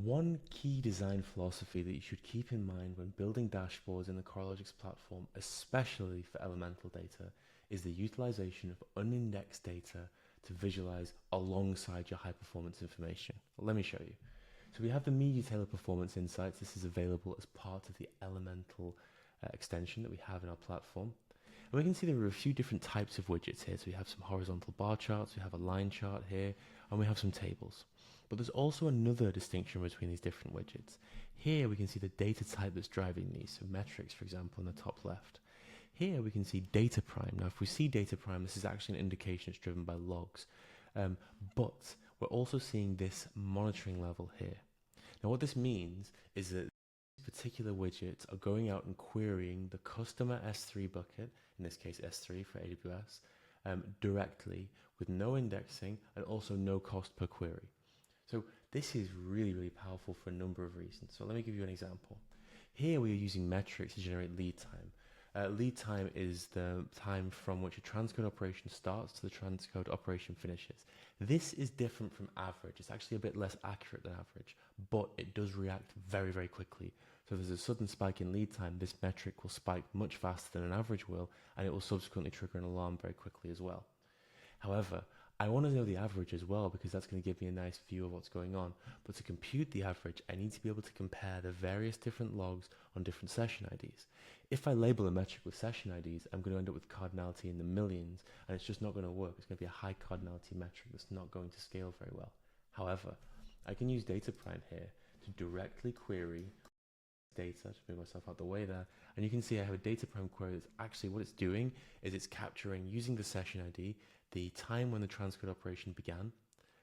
One key design philosophy that you should keep in mind when building dashboards in the Coralogix platform, especially for elemental data, is the utilization of unindexed data to visualize alongside your high performance information. Let me show you. So we have the media tailor performance insights. This is available as part of the elemental extension that we have in our platform. And we can see there are a few different types of widgets here. So we have some horizontal bar charts, we have a line chart here, and we have some tables. But there's also another distinction between these different widgets. Here we can see the data type that's driving these, so metrics, for example, in the top left. Here we can see data prime. Now, if we see data prime, this is actually an indication it's driven by logs. But we're also seeing this monitoring level here. Now, what this means is that particular widgets are going out and querying the customer S3 bucket, in this case S3 for AWS, directly with no indexing and also no cost per query. So this is really, really powerful for a number of reasons. So let me give you an example. Here we are using metrics to generate lead time. Lead time is the time from which a transcode operation starts to the transcode operation finishes. This is different from average. It's actually a bit less accurate than average, but it does react very, very quickly. So if there's a sudden spike in lead time, this metric will spike much faster than an average will, and it will subsequently trigger an alarm very quickly as well. However, I want to know the average as well because that's going to give me a nice view of what's going on. But to compute the average, I need to be able to compare the various different logs on different session IDs. If I label a metric with session IDs, I'm going to end up with cardinality in the millions, and it's just not going to work. It's going to be a high cardinality metric that's not going to scale very well. However, I can use data prime here to directly query data, to move myself out the way there, and you can see I have a data prime query that's actually what it's doing is it's capturing, using the session ID, the time when the transcode operation began,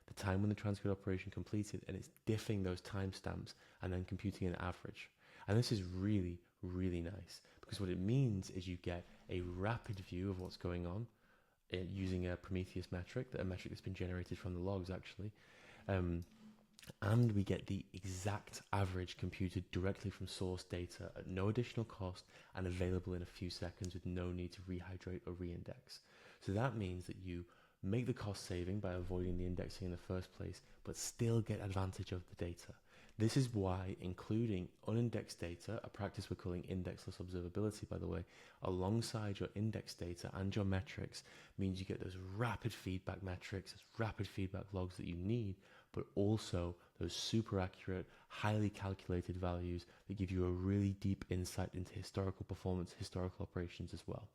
the time when the transcode operation completed, and it's diffing those timestamps and then computing an average. And this is really, really nice because what it means is you get a rapid view of what's going on using a Prometheus metric, a metric that's been generated from the logs actually. And we get the exact average computed directly from source data at no additional cost and available in a few seconds with no need to rehydrate or reindex. So that means that you make the cost saving by avoiding the indexing in the first place, but still get advantage of the data. This is why including unindexed data, a practice we're calling indexless observability, by the way, alongside your indexed data and your metrics means you get those rapid feedback metrics, those rapid feedback logs that you need, but also those super accurate, highly calculated values that give you a really deep insight into historical performance, historical operations as well.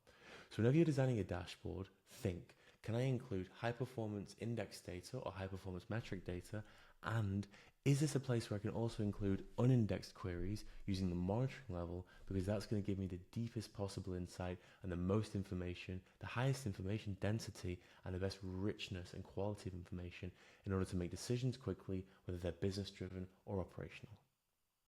So whenever you're designing a dashboard, think, can I include high performance index data or high performance metric data? And is this a place where I can also include unindexed queries using the monitoring level? Because that's going to give me the deepest possible insight and the most information, the highest information density, and the best richness and quality of information in order to make decisions quickly, whether they're business driven or operational.